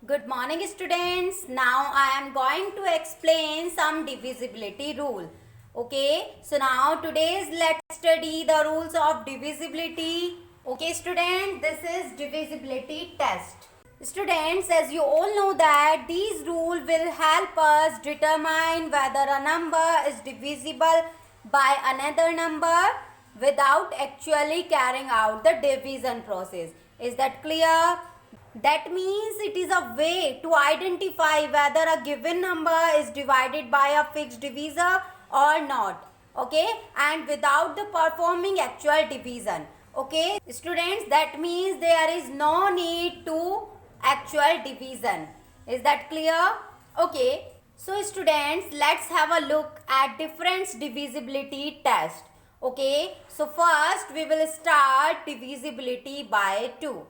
Good morning students. Now I am going to explain some divisibility rule. Okay, so now today's let's study the rules of divisibility. Okay students, this is divisibility test. Students, as you all know that these rules will help us determine whether a number is divisible by another number without actually carrying out the division process. Is that clear? That means it is a way to identify whether a given number is divided by a fixed divisor or not. Okay, and without the performing actual division. Okay, students, that means there is no need to actual division. Is that clear? Okay, so students, let's have a look at difference divisibility test. Okay, so first we will start divisibility by 2.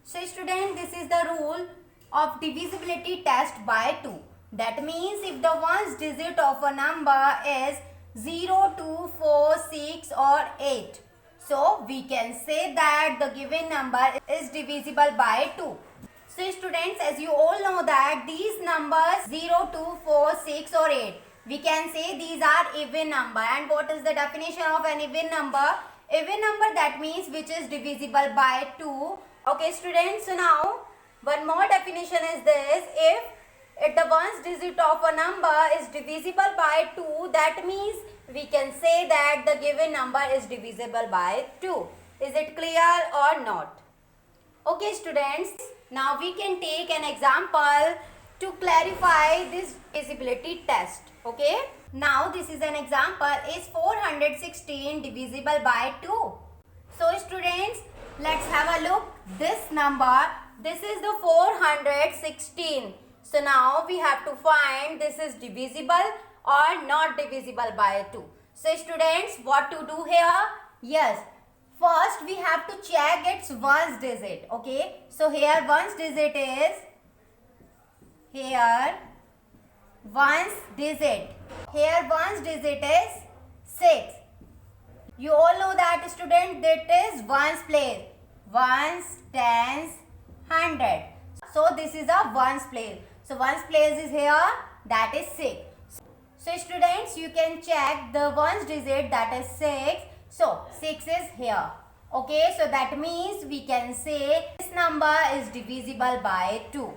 So student, this is the rule of divisibility test by 2. That means if the ones digit of a number is 0, 2, 4, 6 or 8. So we can say that the given number is divisible by 2. So students, as you all know that these numbers 0, 2, 4, 6 or 8. We can say these are even number. And what is the definition of an even number? Even number, that means which is divisible by 2. Okay students, so now one more definition is this. If the ones digit of a number is divisible by 2, that means we can say that the given number is divisible by 2. Is it clear or not? Okay students, now we can take an example to clarify this divisibility test. Okay, now this is an example. Is 416 divisible by 2? So students, let's have a look. This number, this is the 416. So now we have to find this is divisible or not divisible by 2. So students, what to do here? Yes, first we have to check its ones digit. Okay, so here ones digit is, here ones digit is 6. You all know that student, that is ones place. Ones, tens, 100. So this is a ones place. So ones place is here, that is 6. So students, you can check the ones digit, that is 6. So 6 is here. Okay, so that means we can say this number is divisible by 2.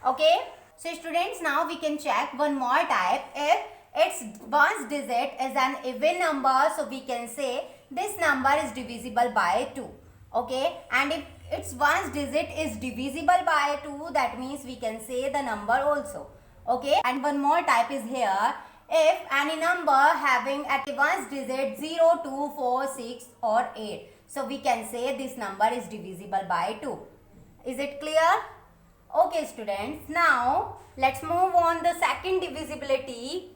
Okay, so students, now we can check one more type. If its ones digit is an even number, so we can say this number is divisible by 2. Okay, and if its ones digit is divisible by 2, that means we can say the number also. Okay, and one more type is here. If any number having at ones digit 0, 2, 4, 6 or 8, so we can say this number is divisible by 2. Is it clear? Okay students, now let's move on the second divisibility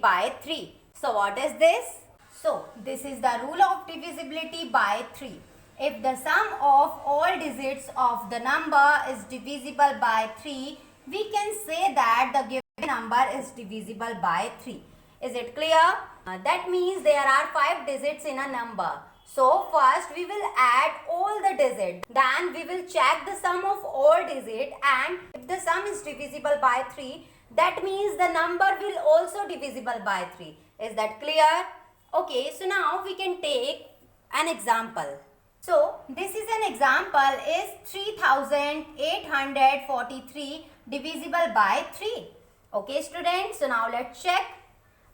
by 3. So what is this? So this is the rule of divisibility by 3. If the sum of all digits of the number is divisible by 3, we can say that the given number is divisible by 3. Is it clear? That means there are 5 digits in a number. So first we will add all the digits. Then we will check the sum of all digits, and if the sum is divisible by 3, that means the number will also divisible by 3. Is that clear? Okay, so now we can take an example. So this is an example. Is 3843 divisible by 3? Okay students, so now let's check.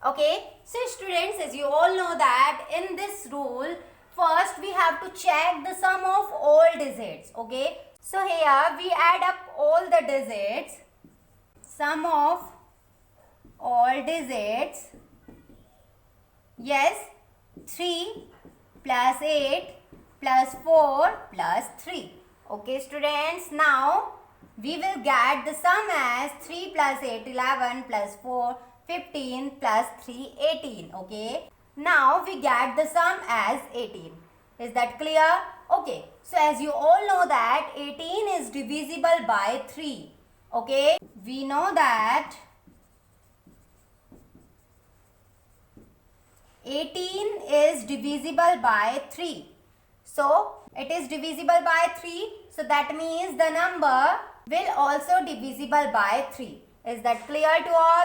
Okay, so students, as you all know that in this rule, first we have to check the sum of all digits. Okay, so here we add up all the digits. Sum of all digits, yes, 3 plus 8 plus 4 plus 3. Okay students, now we will get the sum as 3 plus 8 11 plus 4 15 plus 3 18. Okay, now we get the sum as 18. Is that clear? Okay, so as you all know that 18 is divisible by 3. Okay, we know that 18 is divisible by 3. So it is divisible by 3. So So that means the number will also divisible by 3. Is that clear to all?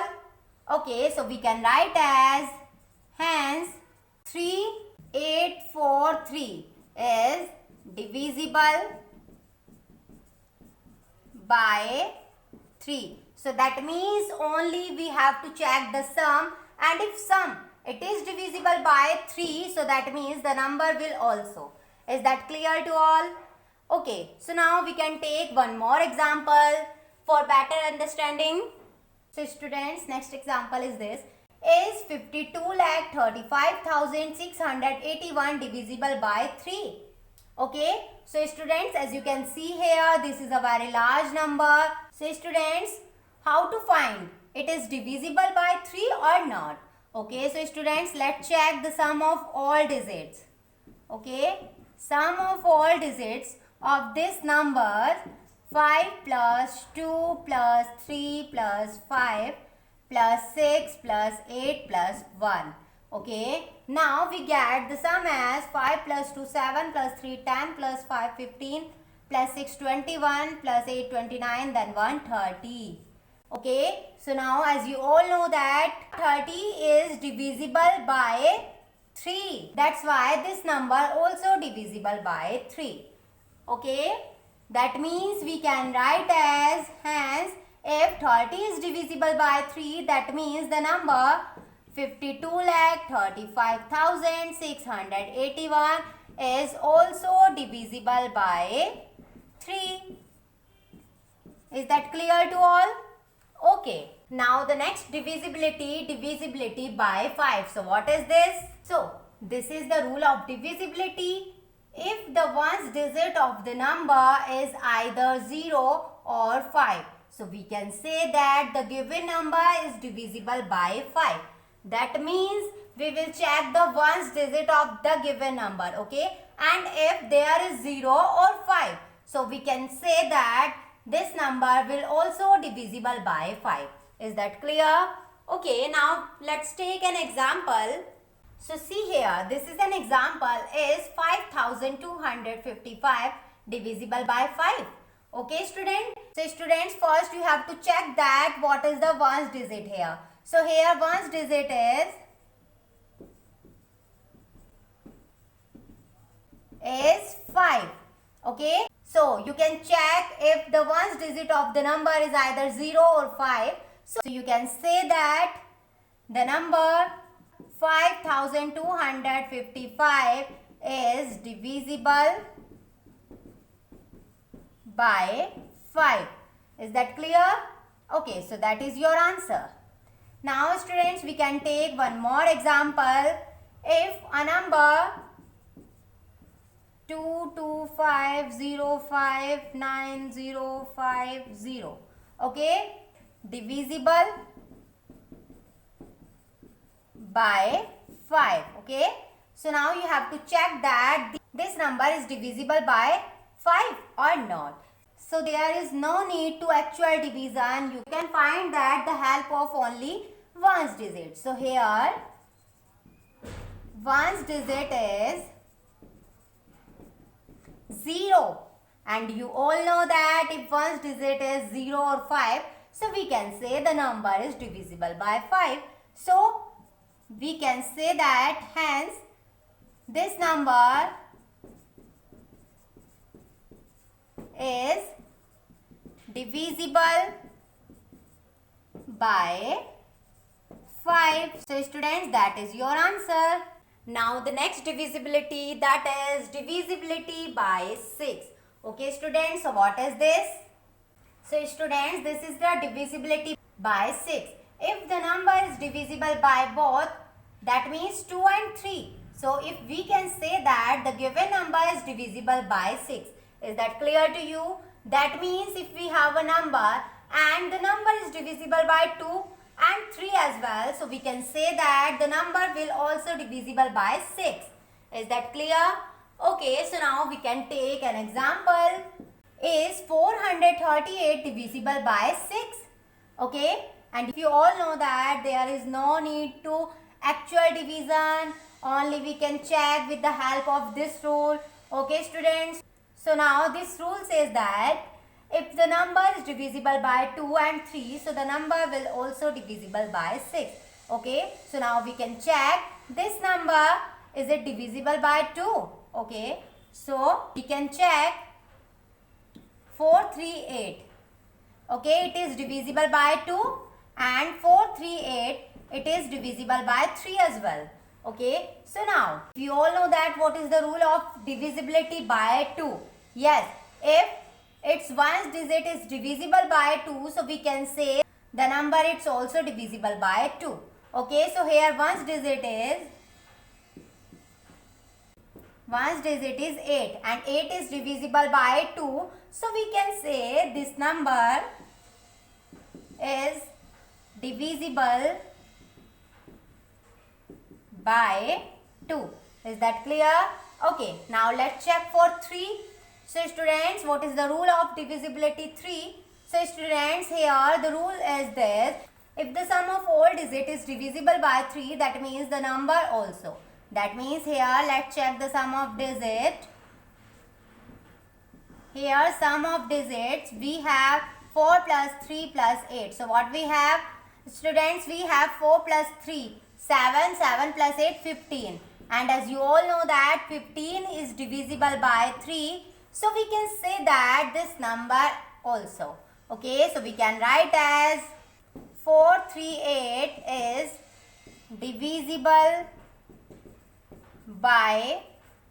Okay, so we can write as hence 3843 is divisible by 3. So that means only we have to check the sum, and if sum it is divisible by 3, so that means the number will also. Is that clear to all? Okay, so now we can take one more example for better understanding. So students, next example is this. Is 52,35,681 divisible by 3? Okay, so students, as you can see here, this is a very large number. So students, how to find it is divisible by 3 or not? Okay, so students, let's check the sum of all digits. Okay, sum of all digits of this number 5 plus 2 plus 3 plus 5 plus 6 plus 8 plus 1. Okay, now we get the sum as 5 plus 2 7 plus 3 10 plus 5 15 plus 6 21 plus 8 29, then 1 30. Okay, so now as you all know that 30 is divisible by 3. That's why this number also divisible by 3. Okay, that means we can write as hence if 30 is divisible by 3, that means the number 52,35,681 is also divisible by 3. Is that clear to all? Okay, now the next divisibility by 5. So what is this? So this is the rule of divisibility. If the ones digit of the number is either 0 or 5, so we can say that the given number is divisible by 5. That means we will check the ones digit of the given number, okay? And if there is 0 or 5, so we can say that this number will also divisible by 5. Is that clear? Okay, now let's take an example. So see here, this is an example is 5,255 divisible by 5. Okay student? So students, first you have to check that what is the ones digit here. So here ones digit is 5. Okay? So you can check if the ones digit of the number is either 0 or 5. So you can say that the number 5,255 is divisible by 5. Is that clear? Okay, so that is your answer. Now students, we can take one more example. If a number 225059050, okay, divisible by 5. Okay, so now you have to check that this number is divisible by 5 or not. So there is no need to actual division. You can find that the help of only ones digit. So here ones digit is 0, and you all know that if ones digit is 0 or 5, so we can say the number is divisible by 5. So we can say that hence this number is divisible by 5. So students, that is your answer. Now the next divisibility, that is divisibility by 6. Okay students, so what is this? So students, this is the divisibility by 6. If the number is divisible by both, that means 2 and 3. So if we can say that the given number is divisible by 6. Is that clear to you? That means if we have a number and the number is divisible by 2 and 3 as well, so we can say that the number will also divisible by 6. Is that clear? Okay, so now we can take an example. Is 438 divisible by 6? Okay, and if you all know that there is no need to actual division, only we can check with the help of this rule. Okay students, So now this rule says that if the number is divisible by 2 and 3, so the number will also divisible by 6. Okay, so now we can check this number, is it divisible by 2? Okay, so we can check 438. Okay, it is divisible by 2 and 438, it is divisible by 3 as well. Okay, so now we all know that what is the rule of divisibility by 2. Yes, if its ones digit is divisible by 2, so we can say the number it's also divisible by 2. Okay, so here ones digit is 8 and 8 is divisible by 2. So we can say this number is divisible by 2. Is that clear? Okay, now let's check for 3. So students, what is the rule of divisibility 3? So students, here the rule is this. If the sum of all digits is divisible by 3, that means the number also. That means here, let's check the sum of digits. Here sum of digits, we have 4 plus 3 plus 8. So what we have? Students, we have 4 plus 3, 7, 7 plus 8, 15. And as you all know that 15 is divisible by 3. So we can say that this number also. Okay, so we can write as 438 is divisible by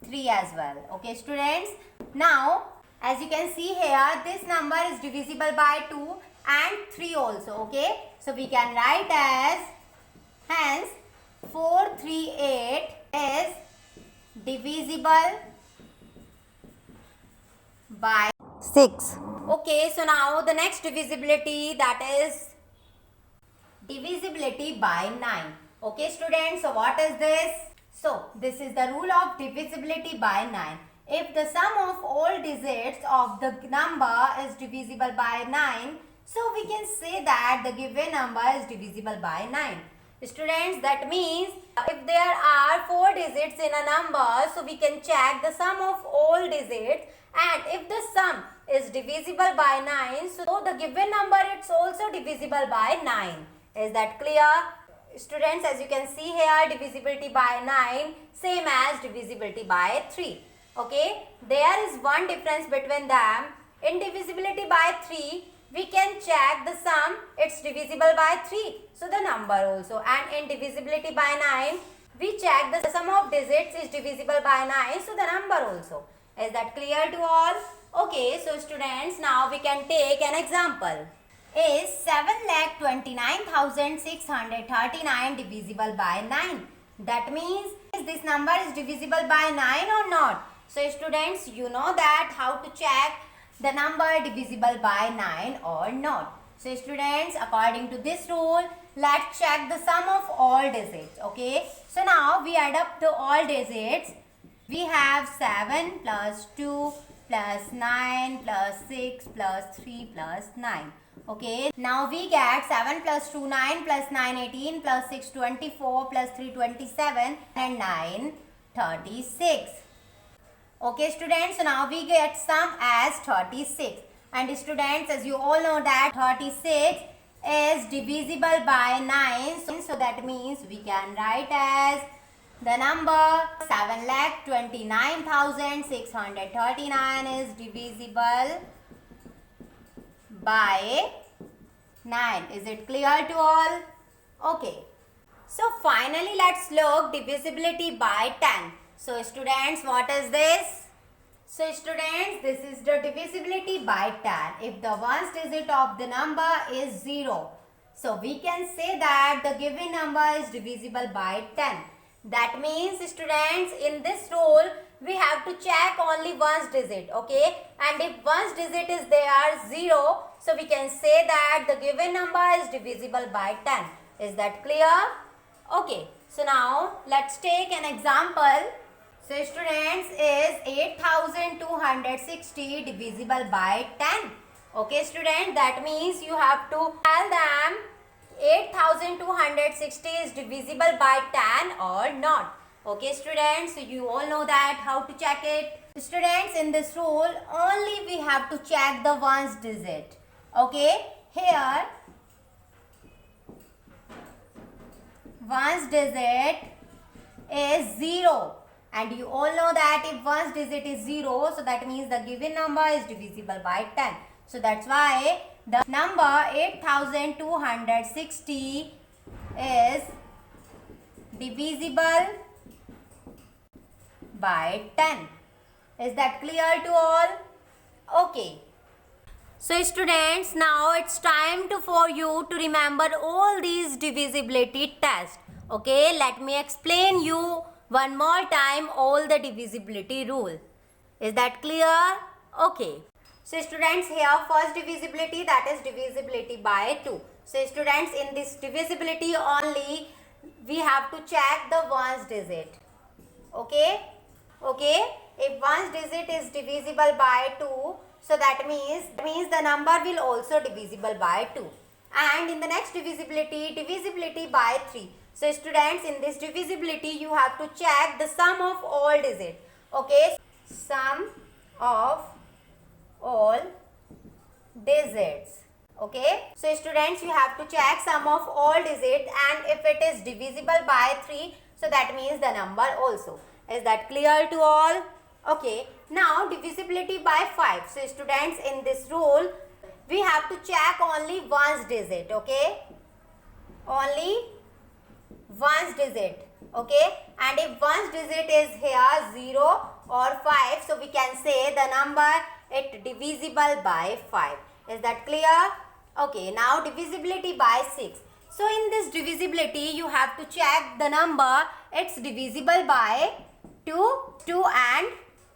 3 as well. Okay students, now as you can see here, this number is divisible by 2 and 3 also. Okay, so we can write as, hence 438 is divisible by 6. Okay, so now the next divisibility, that is divisibility by 9. Okay students, so what is this? So this is the rule of divisibility by 9. If the sum of all digits of the number is divisible by 9, so we can say that the given number is divisible by 9. Students, that means if there are 4 digits in a number, so we can check the sum of all digits, and if the sum is divisible by 9, so the given number it's also divisible by 9. Is that clear? Students, as you can see here, divisibility by 9 same as divisibility by 3. Okay, there is one difference between them. In divisibility by 3, we can check the sum, it's divisible by 3, so the number also. And in divisibility by 9, we check the sum of digits is divisible by 9, so the number also. Is that clear to all? Okay, so students, now we can take an example. Is 7,29,639 divisible by 9? That means, is this number is divisible by 9 or not? So students, you know that how to check the number divisible by 9 or not. So students, according to this rule, let's check the sum of all digits. Okay, so now we add up the all digits. We have 7 plus 2 plus 9 plus 6 plus 3 plus 9. Okay, now we get 7 plus 2, 9 plus 9, 18 plus 6, 24 plus 3, 27 and 9, 36. Okay students, so now we get sum as 36. And students, as you all know that 36 is divisible by 9. So that means we can write as the number 7,29,639 is divisible by 9. Is it clear to all? Okay. So finally, let's look divisibility by 10. So students, what is this? So students, this is the divisibility by 10. If the ones digit of the number is 0, so we can say that the given number is divisible by 10. That means students, in this rule, we have to check only one's digit, okay? And if one's digit is there 0, so we can say that the given number is divisible by 10. Is that clear? Okay, so now let's take an example. So students, is 8,260 divisible by 10? Okay student, that means you have to tell them 8,260 is divisible by 10 or not. Okay students, so you all know that how to check it. Students, in this rule only we have to check the ones digit. Okay, here ones digit is 0, and you all know that if ones digit is 0, so that means the given number is divisible by 10. So that's why the number 8260 is divisible by 10. Is that clear to all? Okay. So students, now it's time for you to remember all these divisibility tests. Okay, let me explain you one more time all the divisibility rule. Is that clear? Okay. So students, here first divisibility, that is divisibility by 2. So students, in this divisibility only we have to check the ones digit. Okay? Okay? If ones digit is divisible by 2, so that means the number will also divisible by 2. And in the next divisibility, divisibility by 3. So students, in this divisibility you have to check the sum of all digits. Okay? Sum of all digits. Okay? So students, you have to check sum of all digits, and if it is divisible by 3, so that means the number also. Is that clear to all? Okay. Now divisibility by 5. So students, in this rule we have to check only ones digit. Okay? Only ones digit. Okay? And if ones digit is here 0 or 5, so we can say the number it divisible by 5. Is that clear? Okay. Now divisibility by 6. So in this divisibility you have to check the number it's divisible by 2 and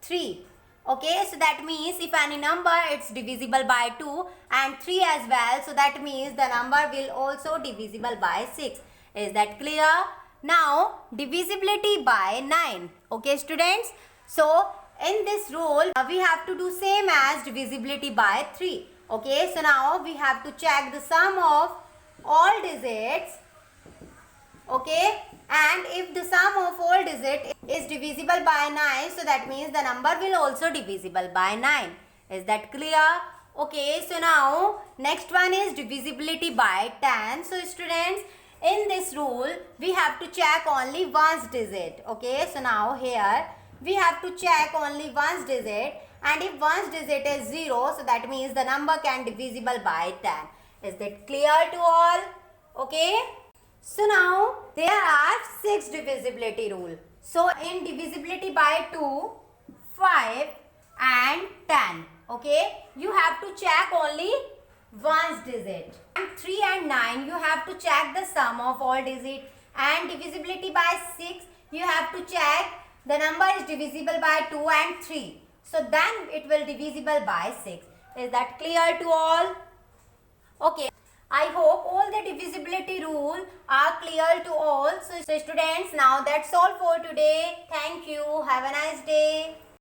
3. Okay, so that means if any number it's divisible by 2 and 3 as well, so that means the number will also divisible by 6. Is that clear? Now divisibility by 9. Okay students, so in this rule we have to do same as divisibility by 3. Okay, so now we have to check the sum of all digits. Okay, and if the sum of all digits is divisible by 9, so that means the number will also divisible by 9. Is that clear? Okay, so now next one is divisibility by 10. So students, in this rule we have to check only ones digit. Okay, so now here we have to check only ones digit, and if ones digit is 0, so that means the number can divisible by 10. Is that clear to all? Okay. So now there are 6 divisibility rule. So in divisibility by 2, 5 and 10. Okay, you have to check only ones digit. And 3 and 9 you have to check the sum of all digits. And divisibility by 6 you have to check the number is divisible by 2 and 3. So then it will divisible by 6. Is that clear to all? Okay. I hope all the divisibility rule are clear to all. So students, now that's all for today. Thank you. Have a nice day.